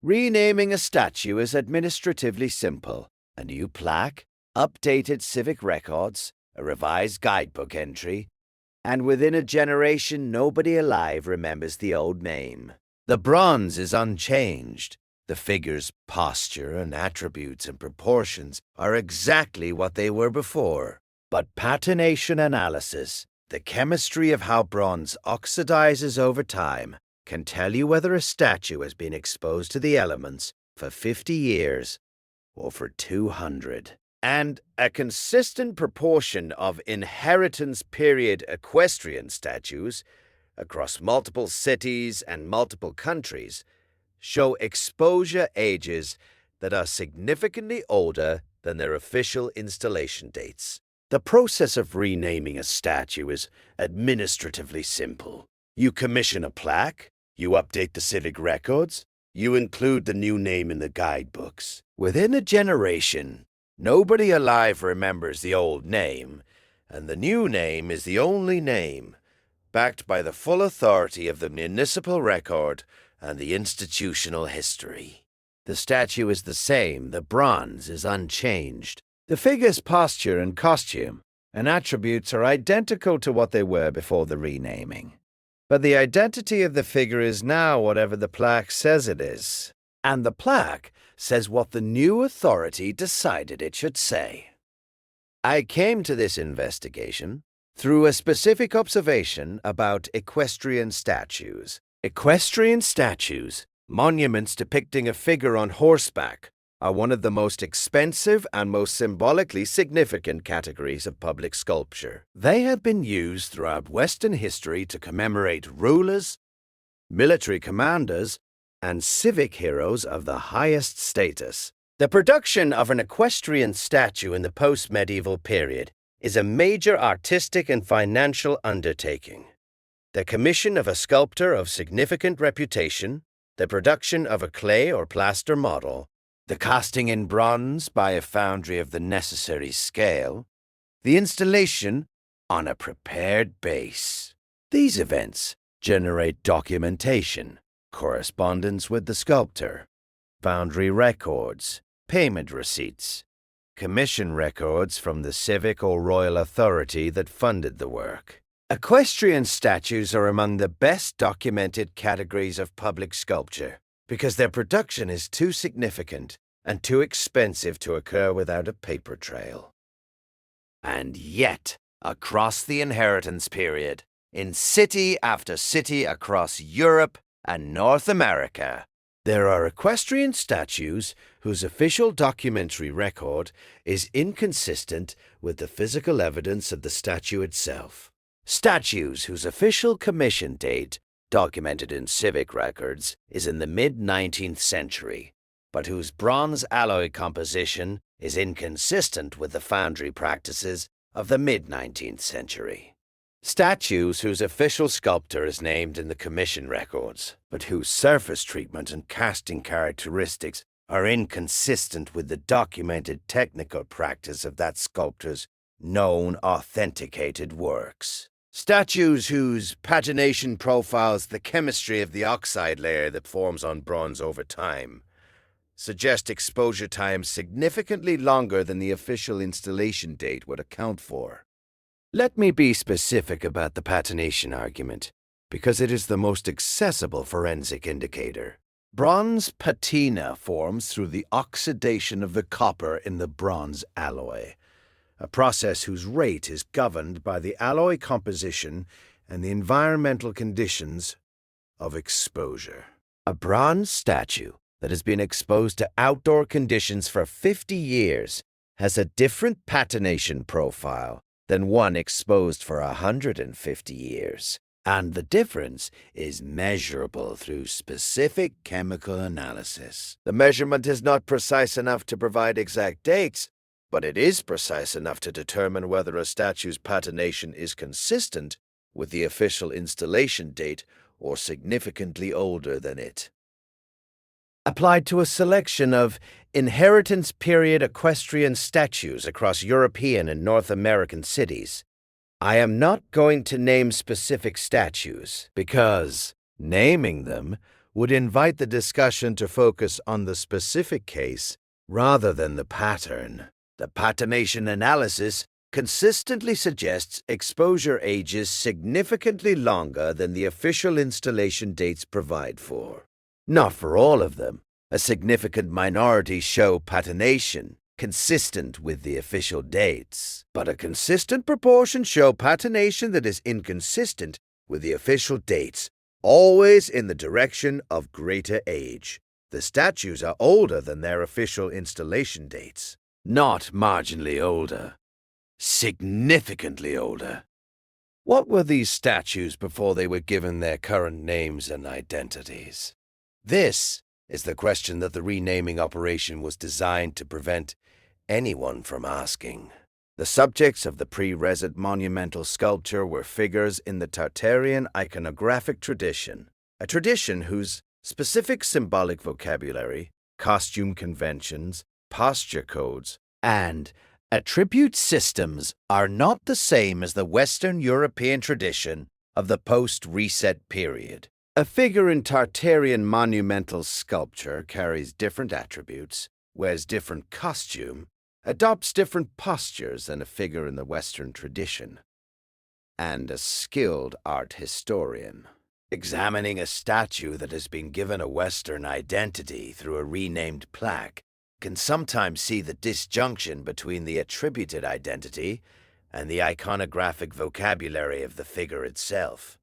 Renaming a statue is administratively simple. A new plaque, updated civic records, a revised guidebook entry, and within a generation nobody alive remembers the old name. The bronze is unchanged. The figure's posture and attributes and proportions are exactly what they were before. But patination analysis, the chemistry of how bronze oxidizes over time, can tell you whether a statue has been exposed to the elements for 50 years or for 200. And a consistent proportion of inheritance period equestrian statues across multiple cities and multiple countries show exposure ages that are significantly older than their official installation dates. The process of renaming a statue is administratively simple. You commission a plaque, you update the civic records, you include the new name in the guidebooks. Within a generation, nobody alive remembers the old name, and the new name is the only name, backed by the full authority of the municipal record and the institutional history. The statue is the same, the bronze is unchanged. The figure's posture and costume and attributes are identical to what they were before the renaming. But the identity of the figure is now whatever the plaque says it is. And the plaque says what the new authority decided it should say. I came to this investigation through a specific observation about equestrian statues. Equestrian statues, monuments depicting a figure on horseback, are one of the most expensive and most symbolically significant categories of public sculpture. They have been used throughout Western history to commemorate rulers, military commanders, and civic heroes of the highest status. The production of an equestrian statue in the post-medieval period is a major artistic and financial undertaking. The commission of a sculptor of significant reputation, the production of a clay or plaster model, the casting in bronze by a foundry of the necessary scale, the installation on a prepared base. These events generate documentation, correspondence with the sculptor, foundry records, payment receipts, commission records from the civic or royal authority that funded the work. Equestrian statues are among the best documented categories of public sculpture because their production is too significant and too expensive to occur without a paper trail. And yet, across the inheritance period, in city after city across Europe and North America, there are equestrian statues whose official documentary record is inconsistent with the physical evidence of the statue itself. Statues whose official commission date, documented in civic records, is in the mid-19th century, but whose bronze alloy composition is inconsistent with the foundry practices of the mid-19th century. Statues whose official sculptor is named in the commission records, but whose surface treatment and casting characteristics are inconsistent with the documented technical practice of that sculptor's known authenticated works. Statues whose patination profiles the chemistry of the oxide layer that forms on bronze over time suggest exposure times significantly longer than the official installation date would account for. Let me be specific about the patination argument, because it is the most accessible forensic indicator. Bronze patina forms through the oxidation of the copper in the bronze alloy, a process whose rate is governed by the alloy composition and the environmental conditions of exposure. A bronze statue that has been exposed to outdoor conditions for 50 years has a different patination profile than one exposed for 150 years. And the difference is measurable through specific chemical analysis. The measurement is not precise enough to provide exact dates, but it is precise enough to determine whether a statue's patination is consistent with the official installation date or significantly older than it. Applied to a selection of inheritance period equestrian statues across European and North American cities, I am not going to name specific statues because naming them would invite the discussion to focus on the specific case rather than the pattern. The patination analysis consistently suggests exposure ages significantly longer than the official installation dates provide for. Not for all of them. A significant minority show patination consistent with the official dates, but a consistent proportion show patination that is inconsistent with the official dates, always in the direction of greater age. The statues are older than their official installation dates. Not marginally older. Significantly older. What were these statues before they were given their current names and identities? This is the question that the renaming operation was designed to prevent anyone from asking. The subjects of the pre-Resit monumental sculpture were figures in the Tartarian iconographic tradition, a tradition whose specific symbolic vocabulary, costume conventions, posture codes, and attribute systems are not the same as the Western European tradition of the post-Reset period. A figure in Tartarian monumental sculpture carries different attributes, wears different costume, adopts different postures than a figure in the Western tradition. And a skilled art historian, examining a statue that has been given a Western identity through a renamed plaque, can sometimes see the disjunction between the attributed identity and the iconographic vocabulary of the figure itself.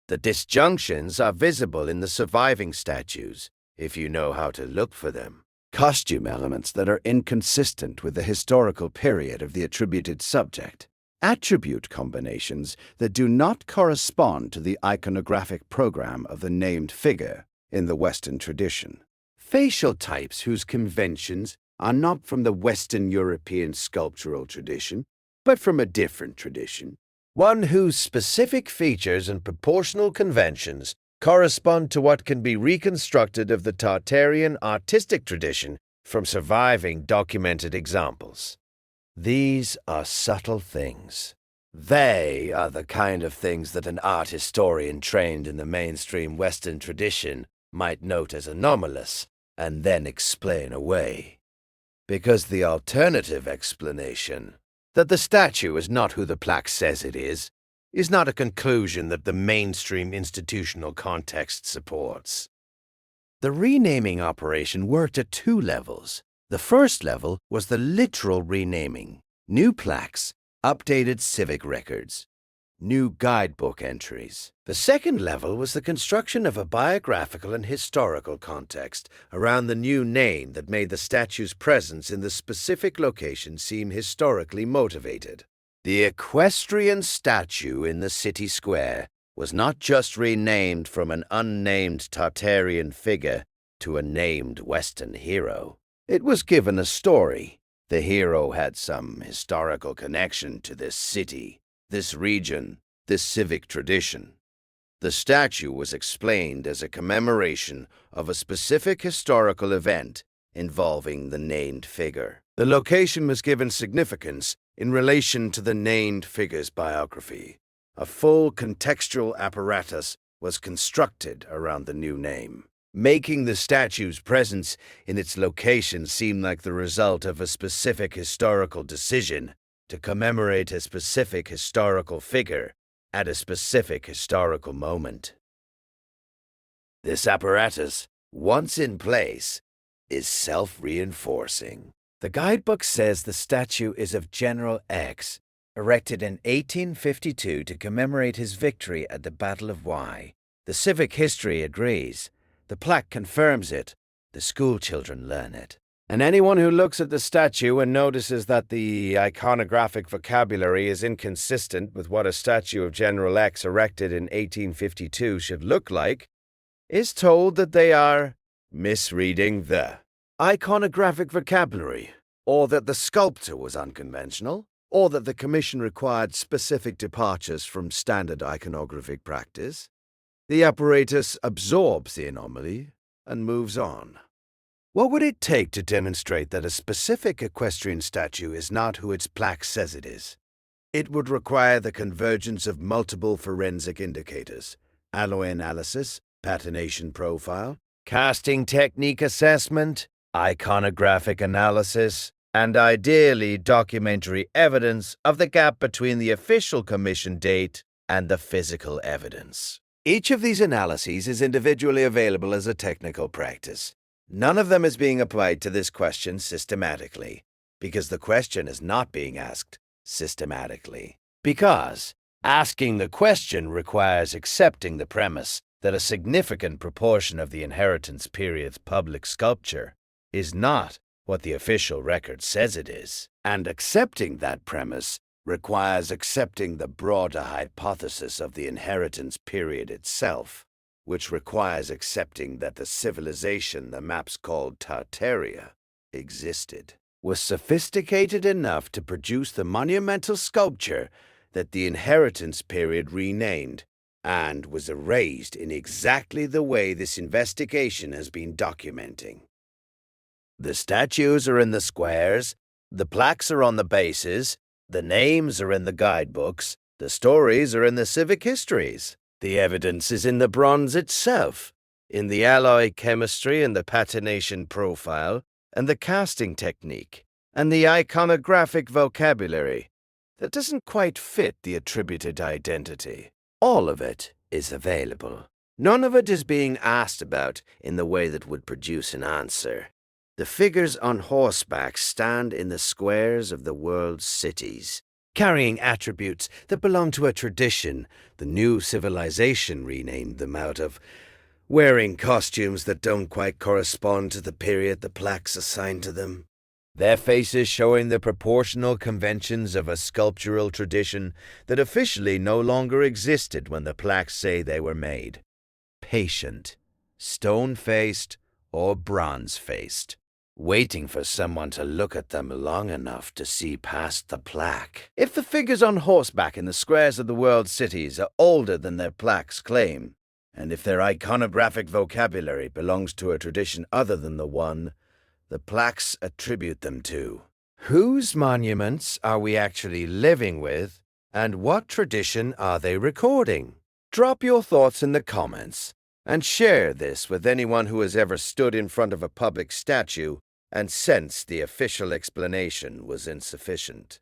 The disjunctions are visible in the surviving statues, if you know how to look for them. Costume elements that are inconsistent with the historical period of the attributed subject. Attribute combinations that do not correspond to the iconographic program of the named figure in the Western tradition. Facial types whose conventions are not from the Western European sculptural tradition, but from a different tradition. One whose specific features and proportional conventions correspond to what can be reconstructed of the Tartarian artistic tradition from surviving documented examples. These are subtle things. They are the kind of things that an art historian trained in the mainstream Western tradition might note as anomalous and then explain away. Because the alternative explanation, that the statue is not who the plaque says it is not a conclusion that the mainstream institutional context supports. The renaming operation worked at two levels. The first level was the literal renaming, new plaques, updated civic records, new guidebook entries. The second level was the construction of a biographical and historical context around the new name that made the statue's presence in the specific location seem historically motivated. The equestrian statue in the city square was not just renamed from an unnamed Tartarian figure to a named Western hero. It was given a story. The hero had some historical connection to this city, this region, this civic tradition. The statue was explained as a commemoration of a specific historical event involving the named figure. The location was given significance in relation to the named figure's biography. A full contextual apparatus was constructed around the new name, making the statue's presence in its location seem like the result of a specific historical decision to commemorate a specific historical figure at a specific historical moment. This apparatus, once in place, is self-reinforcing. The guidebook says the statue is of General X, erected in 1852 to commemorate his victory at the Battle of Y. The civic history agrees. The plaque confirms it. The school children learn it. And anyone who looks at the statue and notices that the iconographic vocabulary is inconsistent with what a statue of General X erected in 1852 should look like, is told that they are misreading the iconographic vocabulary, or that the sculptor was unconventional, or that the commission required specific departures from standard iconographic practice. The apparatus absorbs the anomaly and moves on. What would it take to demonstrate that a specific equestrian statue is not who its plaque says it is? It would require the convergence of multiple forensic indicators, alloy analysis, patination profile, casting technique assessment, iconographic analysis, and ideally documentary evidence of the gap between the official commission date and the physical evidence. Each of these analyses is individually available as a technical practice. None of them is being applied to this question systematically, because the question is not being asked systematically. Because asking the question requires accepting the premise that a significant proportion of the inheritance period's public sculpture is not what the official record says it is. And accepting that premise requires accepting the broader hypothesis of the inheritance period itself, which requires accepting that the civilization the maps called Tartaria existed, was sophisticated enough to produce the monumental sculpture that the inheritance period renamed, and was erased in exactly the way this investigation has been documenting. The statues are in the squares, the plaques are on the bases, the names are in the guidebooks, the stories are in the civic histories. The evidence is in the bronze itself, in the alloy chemistry and the patination profile, and the casting technique, and the iconographic vocabulary that doesn't quite fit the attributed identity. All of it is available. None of it is being asked about in the way that would produce an answer. The figures on horseback stand in the squares of the world's cities, carrying attributes that belong to a tradition the new civilization renamed them out of, wearing costumes that don't quite correspond to the period the plaques assign to them. Their faces showing the proportional conventions of a sculptural tradition that officially no longer existed when the plaques say they were made. Patient, stone-faced, or bronze-faced, waiting for someone to look at them long enough to see past the plaque. If the figures on horseback in the squares of the world's cities are older than their plaques claim, and if their iconographic vocabulary belongs to a tradition other than the one the plaques attribute them to, whose monuments are we actually living with, and what tradition are they recording? Drop your thoughts in the comments, and share this with anyone who has ever stood in front of a public statue and sensed the official explanation was insufficient.